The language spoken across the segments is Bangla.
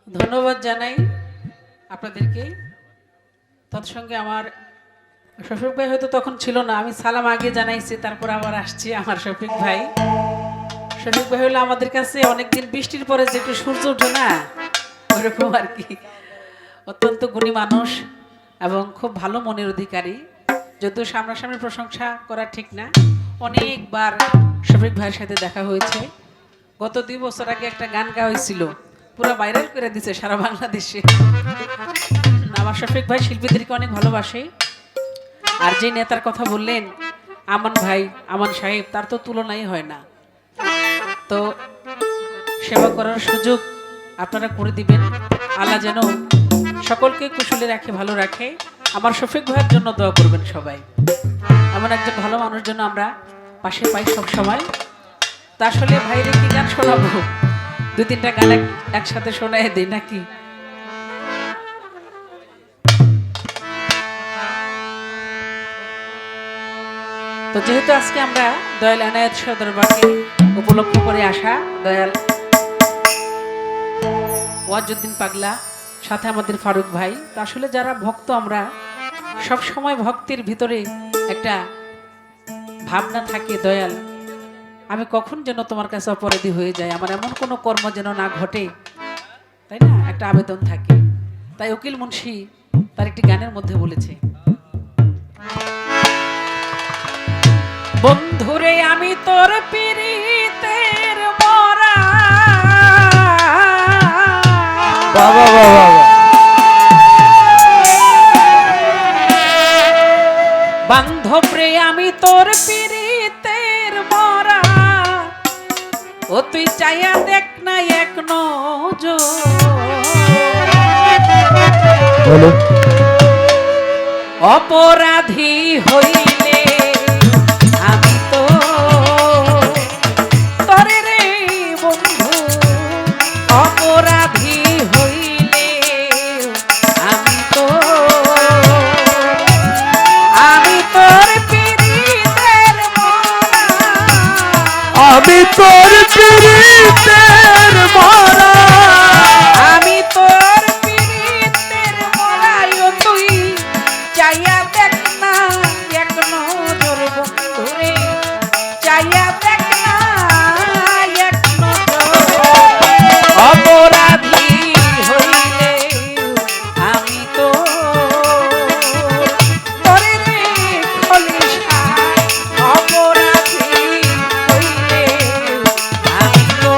ধন্যবাদ জানাই আপনাদেরকে। তৎসঙ্গে আমার শফিক ভাই হয়তো তখন ছিল না, আমি সালাম আগে জানাইছি, তারপর আবার আসছি আমার শফিক ভাই। শফিক ভাই হলো আমাদের কাছে অনেকদিন বৃষ্টির পরে যে একটু সূর্য ওঠে না, ওইরকম আর কি। অত্যন্ত গুণী মানুষ এবং খুব ভালো মনের অধিকারী। যদিও সামনাসামনি প্রশংসা করা ঠিক না, অনেকবার শফিক ভাইয়ের সাথে দেখা হয়েছে। গত 2 বছর আগে একটা গান গাওয়া হয়েছিল, পুরো ভাইরাল করে দিছে সারা বাংলাদেশে। আমার শফিক ভাই শিল্পীদেরকে অনেক ভালোবাসে। আর যে নেতার কথা বললেন আমান ভাই, আমান সাহেব, তার তো তুলনাই হয় না। তো সেবা করার সুযোগ আপনারা করে দিবেন। আল্লাহ যেন সকলকে কুশলে রাখে, ভালো রাখে। আমার শফিক ভাইয়ের জন্য দোয়া করবেন সবাই। এমন একজন ভালো মানুষ জন্য আমরা পাশে পাই সব সময়। তা আসলে ভাইরে কি গান শোনাবো? 2-3টা গান একসাথে শোনায় দিই নাকি? তো যেহেতু আজকে আমরা দয়াল এনায়েত শাহ দরবারকে উপলক্ষ করে আসা, দয়াল ওয়াজউদ্দিন পাগলা, সাথে আমাদের ফারুক ভাই। তো আসলে যারা ভক্ত, আমরা সব সময় ভক্তির ভিতরে একটা ভাবনা থাকে, দয়াল আমি কখন যেন তোমার কাছে অপরাধী হয়ে যাই, আমার এমন কোনো কর্ম যেন না ঘটে, তাই না? একটা আবেদন থাকে। তাই উকিল মুন্সি তার একটি গানের মধ্যে বলেছে, বন্ধুরে আমি তোর পিরিতের মরা, বাবা বাবা বান্ধব রে আমি তোর পিরিতের মরা, ও তুই চাইয়া দেখ না এক নজর, অপরাধী হইলে আমি তো তরে রে বন্ধু, অপরাধী হইলে আমি তো, আমি তোর পিরিতের মরা, আমি তোর পিরিতের মরা, আমি তোর পিরিতের মরা, ও তুই চাইয়া দেখ না এক নজর বন্ধুরে, চাইয়া দেখ না এক নজর, অপরাধী হইলে আমি তো তোরে রে খলিশা, অপরাধী হইলে আমি তো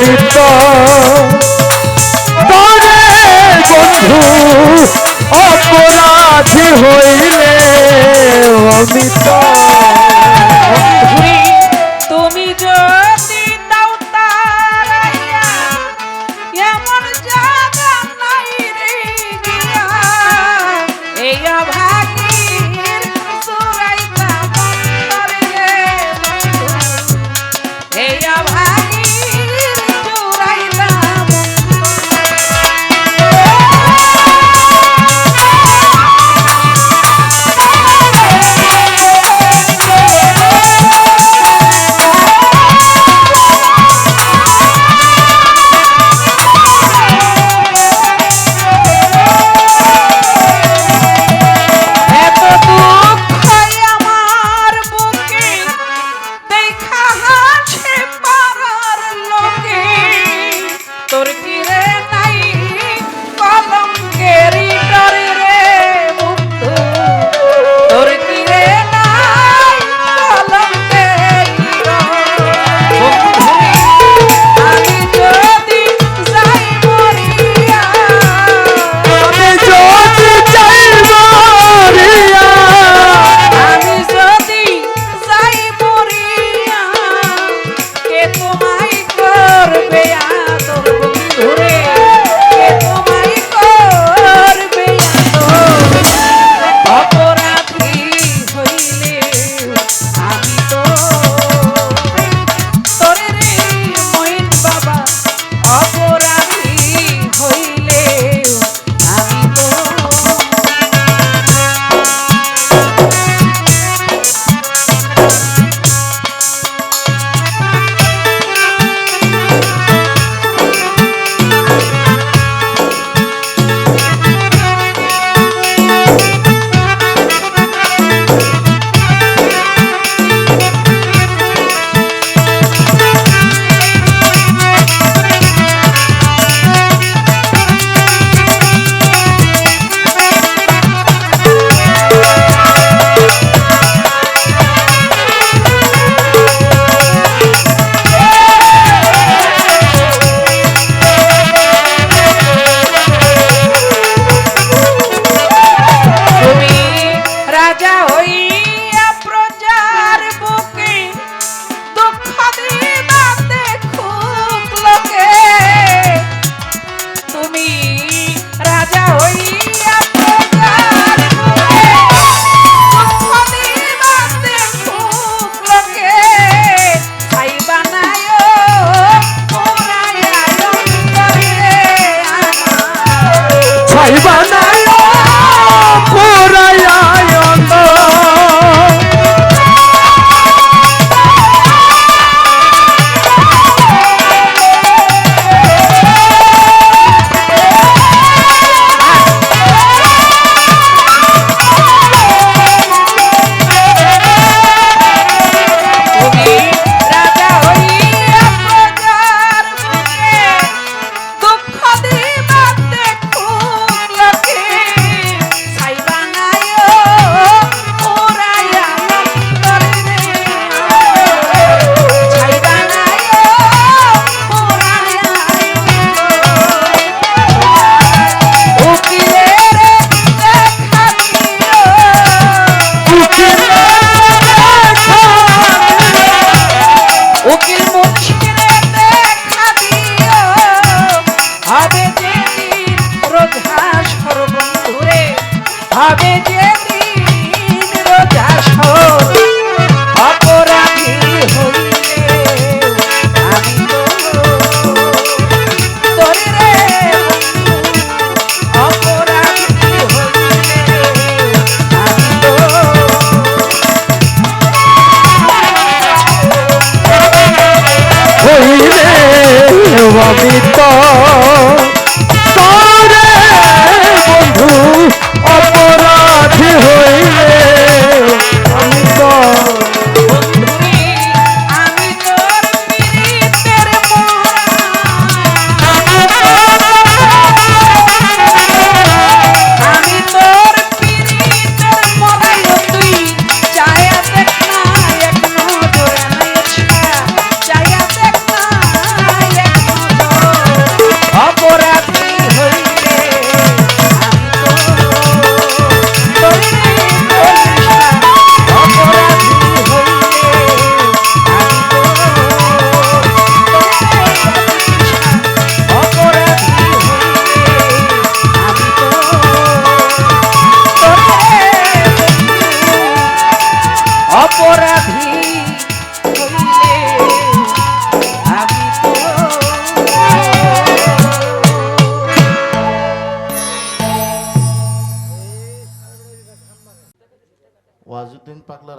অমিত তরে বন্ধু অপরাধী হইলে অমিত বন্ধুরে, তুমি যদি দাও তারাইয়া, এমন জায়গা নাই রে গিয়া, এই অভাগীর চুরাইতা মন্তরে রে বন্ধু, এই অভাগীর চুরাইতা মন্তরে।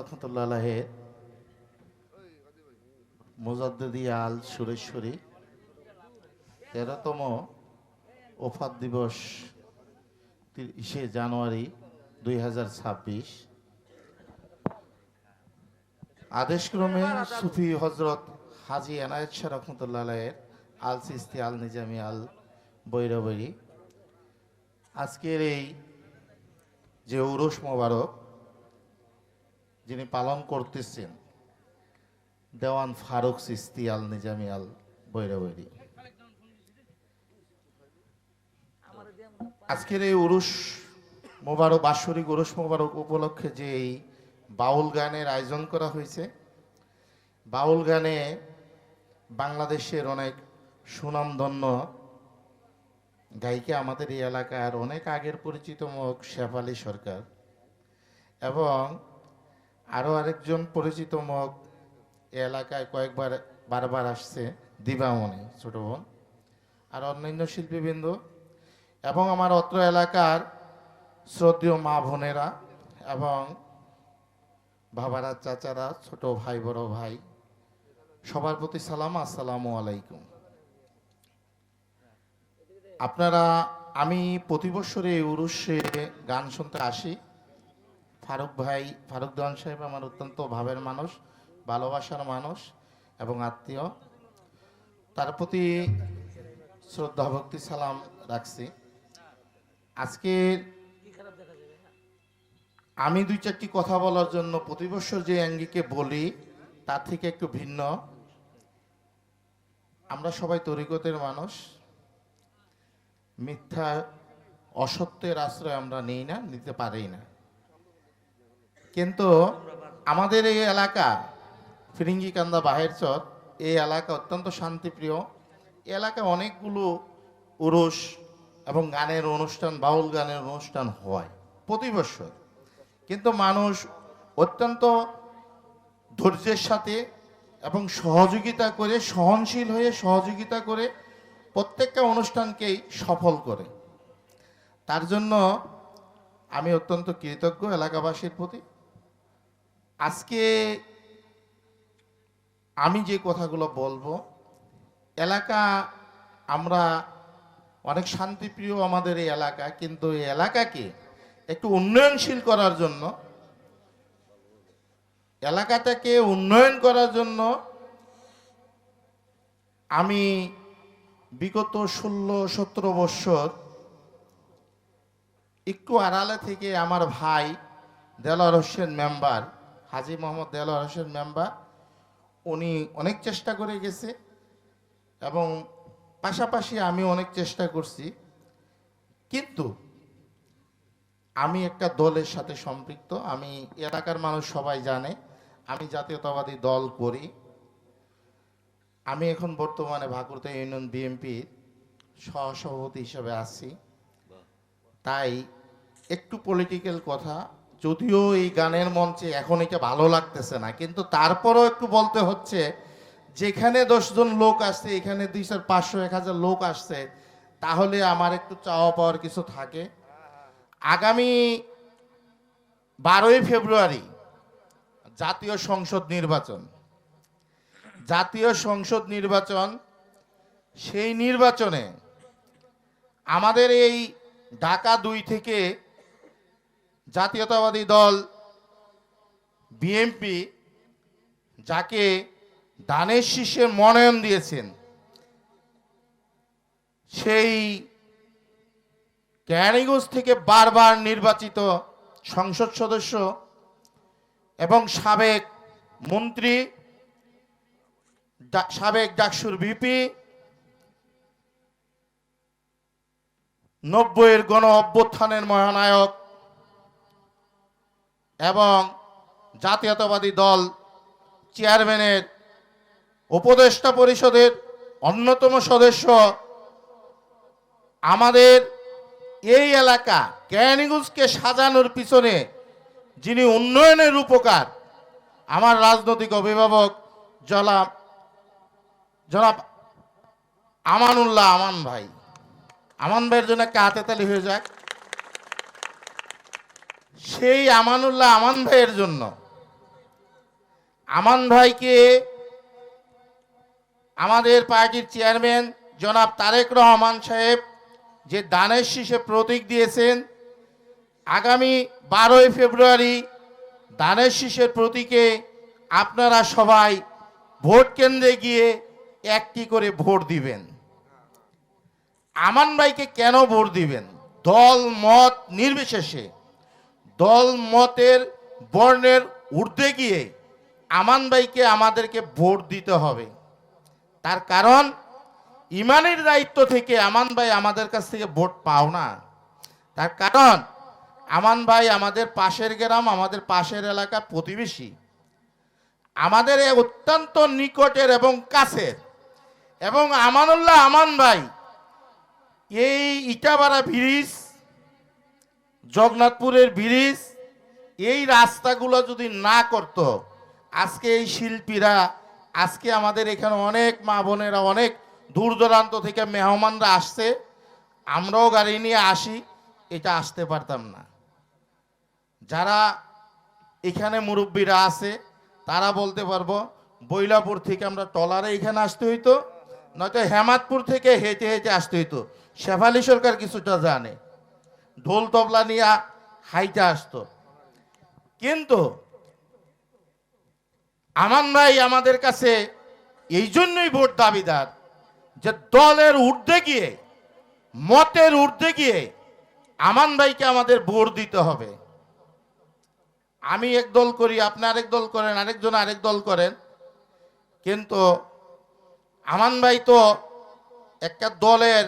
রহমতুল্লাহ আলাইহির মুজাদ্দিদি আল সুরেশ্বরী 13তম ওফাত দিবস 30শে জানুয়ারি 2026 আদেশক্রমে সুফি হজরত হাজী এনায়েত শাহ রহমতুল্লাহ আলাইহির আল সিস্তি আল নিজামি আল বৈরবরী আজকের এই যে উরুস মোবারক যিনি পালন করতেছেন দেওয়ান ফারুক সিস্তি আল নিজামি আল বৈরবরী। আজকের এই উরুস মোবারক বাৎসরিক উরুস মোবারক উপলক্ষে যে এই বাউল গানের আয়োজন করা হয়েছে, বাউল গানে বাংলাদেশের অনেক সুনামধন্য গায়িকা আমাদের এই এলাকার অনেক আগের পরিচিত মুখ শেফালী সরকার এবং আরও আরেকজন পরিচিত মুখ এই এলাকায় কয়েকবার বারবার আসছে দিবামণি ছোট বোন, আর অন্যান্য শিল্পীবৃন্দ এবং আমার অত্র এলাকার শ্রদ্ধেয় মা বোনেরা এবং বাবারা চাচারা ছোট ভাই বড় ভাই সবার প্রতি সালাম, আসসালামু আলাইকুম। আপনারা আমি প্রতি বছর এই উরুসে গান শুনতে আসি। ফারুক দেওয়ান সাহেব আমার অত্যন্ত ভাবের মানুষ, ভালোবাসার মানুষ এবং আত্মীয়, তার প্রতি শ্রদ্ধা ভক্তি সালাম রাখছি। আজকে আমি 2-4টি কথা বলার জন্য প্রতি বছর যে অ্যাঙ্গিকে বলি তার থেকে একটু ভিন্ন। আমরা সবাই তরিকতের মানুষ, মিথ্যা অসত্যের আশ্রয় আমরা নিই না, নিতে পারি না। কিন্তু আমাদের এই এলাকা ফিরিঙ্গিকান্দা বাহেরচর এই এলাকা অত্যন্ত শান্তিপ্রিয়। এই এলাকায় অনেকগুলো উরুস এবং গানের অনুষ্ঠান, বাউল গানের অনুষ্ঠান হয় প্রতি বছর, কিন্তু মানুষ অত্যন্ত ধৈর্যের সাথে এবং সহযোগিতা করে, সহনশীল হয়ে সহযোগিতা করে প্রত্যেকটা অনুষ্ঠানকেই সফল করে। তার জন্য আমি অত্যন্ত কৃতজ্ঞ এলাকাবাসীর প্রতি। আজকে আমি যে কথাগুলো বলবো, এলাকা আমরা অনেক শান্তিপ্রিয় আমাদের এই এলাকা, কিন্তু এই এলাকাকে একটু উন্নয়নশীল করার জন্য, এলাকাটাকে উন্নয়ন করার জন্য আমি বিগত 16-17 বছর একটু আড়ালে থেকে আমার ভাই দেলোয়ার হোসেন মেম্বার, হাজী মোহাম্মদ দেলোয়ার হোসেন মেম্বার, উনি অনেক চেষ্টা করে গেছে এবং পাশাপাশি আমি অনেক চেষ্টা করছি। কিন্তু আমি একটা দলের সাথে সম্পৃক্ত। আমি এলাকার মানুষ সবাই জানে আমি জাতীয়তাবাদী দল করি। আমি এখন বর্তমানে ভাকুরতা ইউনিয়ন বিএনপির সহসভাপতি হিসেবে আছি। তাই একটু পলিটিক্যাল কথা, যদিও এই গানের মঞ্চে এখন এটা ভালো লাগতেছে না, কিন্তু তারপরও একটু বলতে হচ্ছে। যেখানে 10 জন লোক আসছে, এখানে 200, 500, 1000 লোক আসছে, তাহলে আমার একটু চাওয়া পাওয়ার কিছু থাকে। আগামী 12ই ফেব্রুয়ারি জাতীয় সংসদ নির্বাচন, সেই নির্বাচনে আমাদের এই ঢাকা 2 থেকে জাতীয়তাবাদী দল বিএনপি যাকে ধানের শীষে মনোনয়ন দিয়েছেন, সেই কেরানীগঞ্জ থেকে বারবার নির্বাচিত সংসদ সদস্য এবং সাবেক মন্ত্রী, সাবেক ডাকসুর ভিপি, 90-এর গণ অভ্যুত্থানের মহানায়ক এবং জাতীয়তাবাদী দল চেয়ারম্যানের উপদেষ্টা পরিষদের অন্যতম সদস্য, আমাদের এই এলাকা কেরানীগঞ্জকে সাজানোর পিছনে যিনি উন্নয়নের রূপকার, আমার রাজনৈতিক অভিভাবক জনাব আমানুল্লাহ আমান ভাই। আমান ভাইয়ের জন্য একটা হাতে তালি হয়ে যাক। সেই আমানুল্লাহ আমান ভাইয়ের জন্য আমান ভাইকে আমাদের পার্টির চেয়ারম্যান জনাব তারেক রহমান সাহেব যে দানের শীষে প্রতীক দিয়েছেন, আগামী 12ই ফেব্রুয়ারি দানের শীষের প্রতীকে আপনারা সবাই ভোট কেন্দ্রে গিয়ে একটি করে ভোট দিবেন। আমান ভাইকে কেন ভোট দিবেন? দল মত নির্বিশেষে, দল মতের বর্ণের ঊর্ধ্বে গিয়ে আমান ভাইকে আমাদেরকে ভোট দিতে হবে। তার কারণ ইমানের দায়িত্ব থেকে আমান ভাই আমাদের কাছ থেকে ভোট পাও না। তার কারণ আমান ভাই আমাদের পাশের গ্রাম, আমাদের পাশের এলাকার প্রতিবেশী, আমাদের অত্যন্ত নিকটের এবং কাছের। এবং আমানুল্লাহ আমান ভাই এই ইটাবাড়া ব্রিজ, জগন্নাথপুরের ব্রিজ, এই রাস্তাগুলো যদি না করত, আজকে এই শিল্পীরা, আজকে আমাদের এখানে অনেক মা বোনেরা, অনেক দূর দূরান্ত থেকে মেহমানরা আসছে, আমরাও গাড়ি নিয়ে আসি, এটা আসতে পারতাম না। যারা এখানে মুরব্বীরা আছে তারা বলতে পারবো, বৈলাপুর থেকে আমরা ট্রলারে এখানে আসতে হইতো, নয়তো হেমাদপুর থেকে হেঁটে হেঁটে আসতে হইতো। শেফালি সরকার কিছুটা জানে, ঢোল তবলা নিয়ে হাইটে আসতো। কিন্তু আমান ভাই আমাদের কাছে এই জন্যই ভোট দাবিদার যে দলের ঊর্ধ্বে গিয়ে, মতের ঊর্ধ্বে গিয়ে আমান ভাইকে আমাদের ভোট দিতে হবে। আমি এক দল করি, আপনি আরেক দল করেন, আরেকজন আরেক দল করেন, কিন্তু আমান ভাই তো একটা দলের,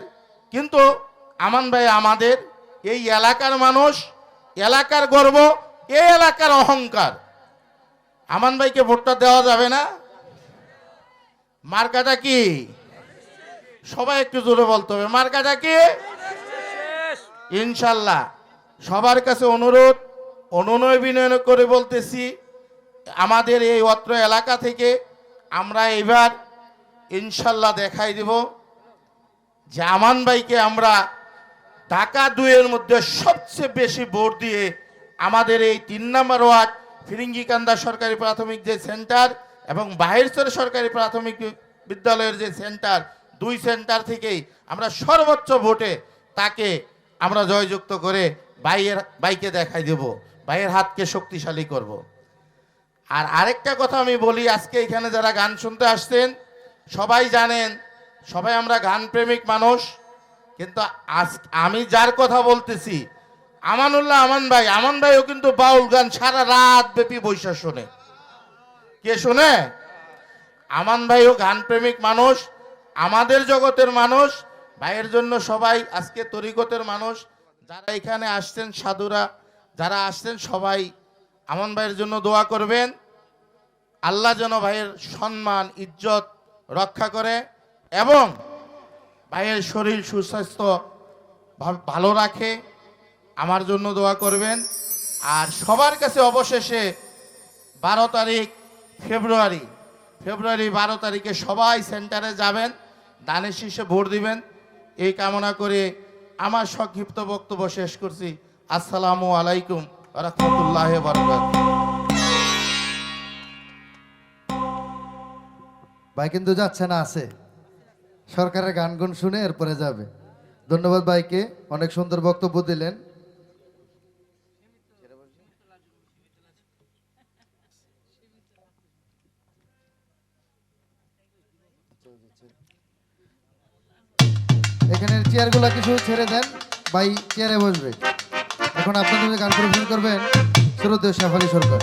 কিন্তু আমান ভাই আমাদের এই এলাকার মানুষ, এলাকার গর্ব, এই এলাকার অহংকার। আমান ভাইকে ভোটটা দেওয়া যাবে না? মার্কাটা কি? সবাই একটু জোরে বলতে হবে, মার্কাটা কি? ইনশাল্লাহ সবার কাছে অনুরোধ, অনুনয় বিনয় করে বলতেছি, আমাদের এই অত্র এলাকা থেকে আমরা এবার ইনশাল্লাহ দেখাই দেব যে আমান ভাইকে আমরা ঢাকা 2-এর মধ্যে সবচেয়ে বেশি ভোট দিয়ে আমাদের এই 3 নম্বর ওয়ার্ড ফিরিঙ্গিকান্দা সরকারি প্রাথমিক যে সেন্টার এবং বাহিরচর সরকারি প্রাথমিক বিদ্যালয়ের যে সেন্টার, 2 সেন্টার থেকেই আমরা সর্বোচ্চ ভোটে তাকে আমরা জয়যুক্ত করে ভাইকে দেখাই দেব, ভাইয়ের হাতকে শক্তিশালী করব। আর আরেকটা কথা আমি বলি, আজকে এখানে যারা গান শুনতে আসছেন সবাই জানেন, সবাই আমরা গান প্রেমিক মানুষ, কিন্তু আজ আমি যার কথা বলতেছি আমানুল্লাহ আমান ভাইও কিন্তু বাউল গান সারা রাত ব্যাপী বৈশা শোনে। কে শোনে? আমান ভাইও গান প্রেমিক মানুষ, আমাদের জগতের মানুষ। ভাইয়ের জন্য সবাই, আজকে তরিকতের মানুষ যারা এখানে আসছেন, সাধুরা যারা আসছেন, সবাই আমান ভাইয়ের জন্য দোয়া করবেন। আল্লাহ যেন ভাইয়ের সম্মান ইজ্জত রক্ষা করে এবং ভাইয়ের শরীর সুস্বাস্থ্য ভালো রাখে, আমার জন্য দোয়া করবেন। আর সবার কাছে অবশেষে 12 তারিখ ফেব্রুয়ারি 12 তারিখে সবাই সেন্টারে যাবেন, দানের শীষে ভোট দিবেন, এই কামনা করে আমার সংক্ষিপ্ত বক্তব্য শেষ করছি। আসসালামু আলাইকুম ওয়া রাহমাতুল্লাহি ওয়া বারাকাতুহু। ভাই কিন্তু যাচ্ছে না, আছে সরকারের গান গুন শুনে এরপরে যাবে। ধন্যবাদ ভাইকে, অনেক সুন্দর বক্তব্য দিলেন। এখানের চেয়ারগুলো কিছু ছেড়ে দেন, ভাই চেয়ারে বসবে। এখন আপনাদের গান পরিবেশন করবেন শ্রদ্ধেয় শেফালি সরকার।